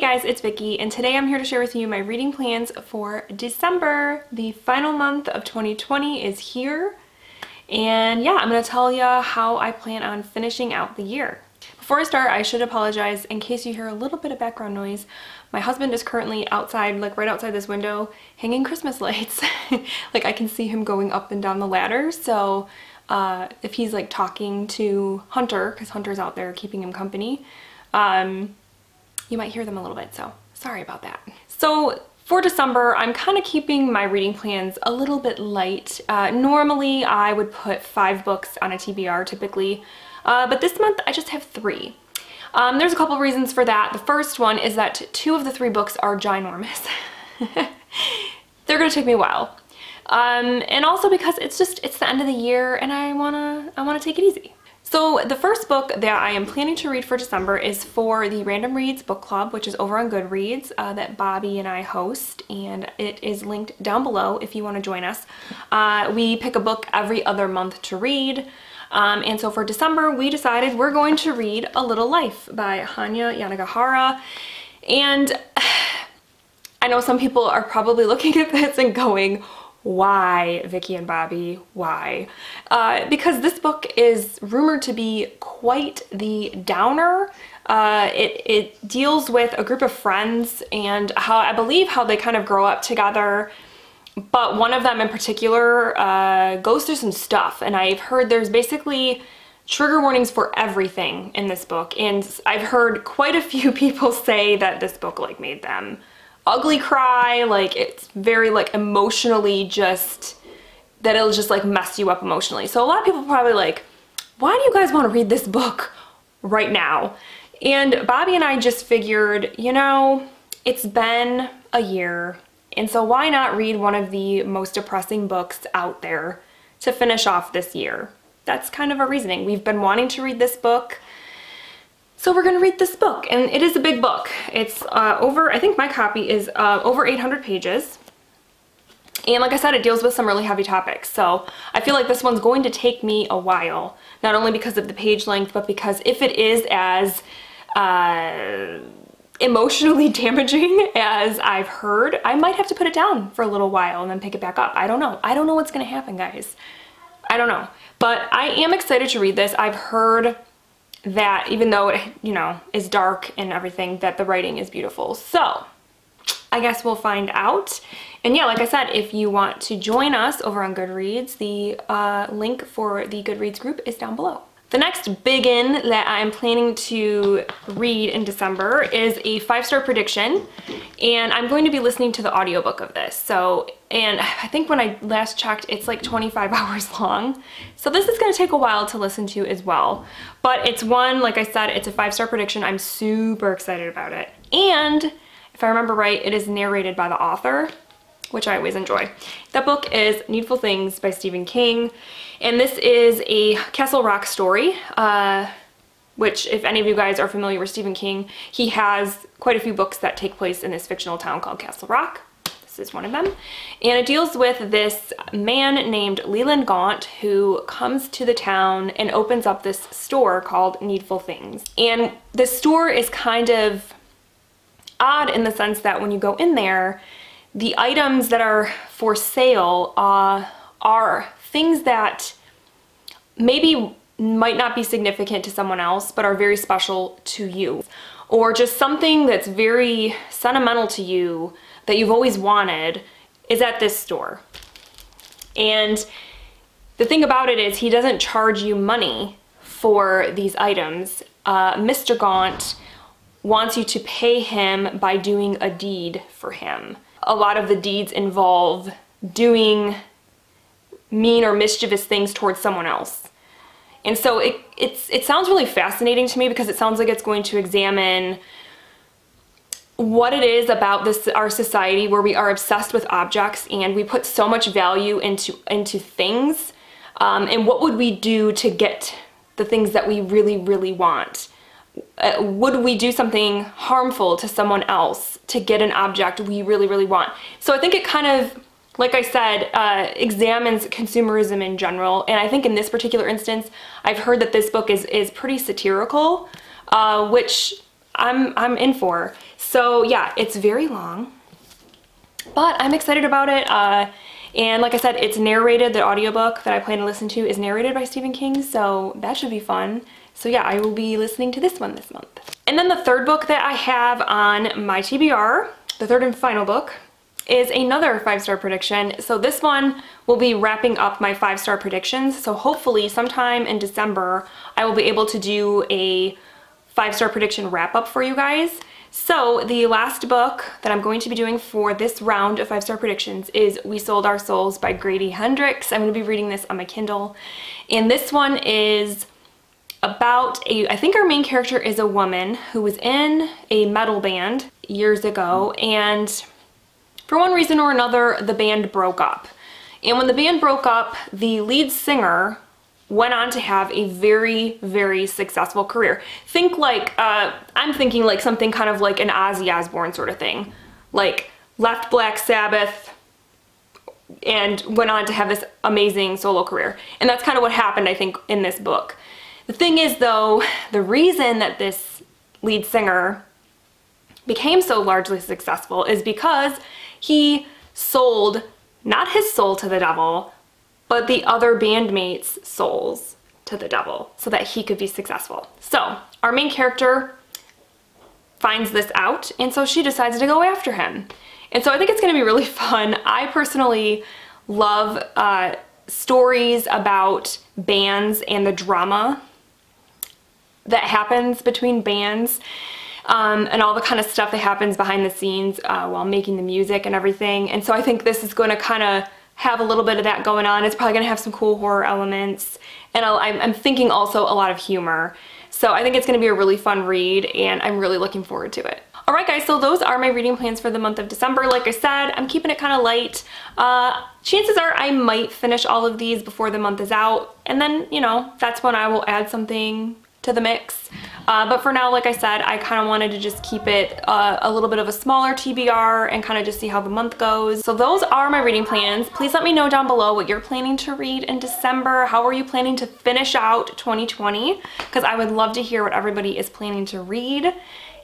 guys, it's Vicky, and today I'm here to share with you my reading plans for December. The final month of 2020 is here, and yeah, I'm going to tell you how I plan on finishing out the year. Before I start, I should apologize in case you hear a little bit of background noise. My husband is currently outside, like right outside this window, hanging Christmas lights. Like I can see him going up and down the ladder, so if he's like talking to Hunter, because Hunter's out there keeping him company, you might hear them a little bit, so sorry about that. So for December, I'm kind of keeping my reading plans a little bit light. Normally I would put 5 books on a TBR typically, but this month I just have 3. There's a couple reasons for that. The first one is that 2 of the 3 books are ginormous. They're gonna take me a while. And also because it's the end of the year and I wanna take it easy. So the first book that I am planning to read for December is for the Random Reads book club, which is over on Goodreads, that Bobby and I host, and it is linked down below if you want to join us. We pick a book every other month to read, and so for December we decided we're going to read A Little Life by Hanya Yanagihara. And I know some people are probably looking at this and going, why, Vicky and Bobby, why? Because this book is rumored to be quite the downer. It deals with a group of friends and I believe how they kind of grow up together, but one of them in particular goes through some stuff, and I've heard there's basically trigger warnings for everything in this book, and I've heard quite a few people say that this book like made them ugly cry, like it's very like emotionally just, that it'll just like mess you up emotionally. So a lot of people are probably like, why do you guys want to read this book right now? And Bobby and I just figured, you know, it's been a year, and so why not read one of the most depressing books out there to finish off this year? That's kind of our reasoning. We've been wanting to read this book, so we're gonna read this book, and it is a big book. It's I think my copy is over 800 pages. And like I said, it deals with some really heavy topics. So I feel like this one's going to take me a while, not only because of the page length, but because if it is as emotionally damaging as I've heard, I might have to put it down for a little while and then pick it back up. I don't know. I don't know what's gonna happen, guys. I don't know. But I am excited to read this. I've heard that even though it, you know, is dark and everything, that the writing is beautiful. So I guess we'll find out. And yeah, like I said, if you want to join us over on Goodreads, the link for the Goodreads group is down below. The next big-in that I'm planning to read in December is a 5-star prediction, and I'm going to be listening to the audiobook of this. So, and I think when I last checked, it's like 25 hours long. So this is going to take a while to listen to as well. But it's one, like I said, it's a 5-star prediction. I'm super excited about it. And if I remember right, it is narrated by the author, which I always enjoy. That book is Needful Things by Stephen King, and this is a Castle Rock story, which if any of you guys are familiar with Stephen King, he has quite a few books that take place in this fictional town called Castle Rock. This is one of them. And it deals with this man named Leland Gaunt who comes to the town and opens up this store called Needful Things. And this store is kind of odd in the sense that when you go in there, the items that are for sale are things that maybe might not be significant to someone else, but are very special to you. Or just something that's very sentimental to you that you've always wanted is at this store. And the thing about it is he doesn't charge you money for these items. Mr. Gaunt wants you to pay him by doing a deed for him. A lot of the deeds involve doing mean or mischievous things towards someone else. And so it sounds really fascinating to me because it sounds like it's going to examine what it is about our society where we are obsessed with objects and we put so much value into things, and what would we do to get the things that we really, really want. Would we do something harmful to someone else to get an object we really, really want? So I think it kind of, like I said, examines consumerism in general. And I think in this particular instance, I've heard that this book is pretty satirical, which I'm in for. So yeah, it's very long, but I'm excited about it. And like I said, it's narrated. The audiobook that I plan to listen to is narrated by Stephen King, so that should be fun. So yeah, I will be listening to this one this month. And then the third book that I have on my TBR, the third and final book, is another 5-star prediction. So this one will be wrapping up my 5-star predictions. So hopefully sometime in December, I will be able to do a 5-star prediction wrap up for you guys. So the last book that I'm going to be doing for this round of 5-star predictions is We Sold Our Souls by Grady Hendrix. I'm going to be reading this on my Kindle. And this one is about I think our main character is a woman who was in a metal band years ago, and for one reason or another, the band broke up. And when the band broke up, the lead singer went on to have a very, very successful career. Think like, I'm thinking like something kind of like an Ozzy Osbourne sort of thing. Like left Black Sabbath and went on to have this amazing solo career. And that's kind of what happened, I think, in this book. The thing is though, the reason that this lead singer became so largely successful is because he sold not his soul to the devil, but the other bandmates' souls to the devil so that he could be successful. So our main character finds this out, and so she decides to go after him. And so I think it's gonna be really fun. I personally love stories about bands and the drama that happens between bands, and all the kind of stuff that happens behind the scenes while making the music and everything. And so I think this is gonna kind of have a little bit of that going on. It's probably gonna have some cool horror elements, and I'm thinking also a lot of humor. So I think it's gonna be a really fun read, and I'm really looking forward to it. Alright guys, so those are my reading plans for the month of December. Like I said, I'm keeping it kind of light. Chances are I might finish all of these before the month is out, and then, you know, that's when I will add something to the mix. But for now, like I said, I kind of wanted to just keep it a little bit of a smaller TBR and kind of just see how the month goes. So those are my reading plans. Please let me know down below what you're planning to read in December. How are you planning to finish out 2020? Because I would love to hear what everybody is planning to read.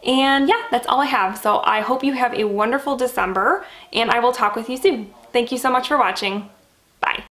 And yeah, that's all I have. So I hope you have a wonderful December, and I will talk with you soon. Thank you so much for watching. Bye.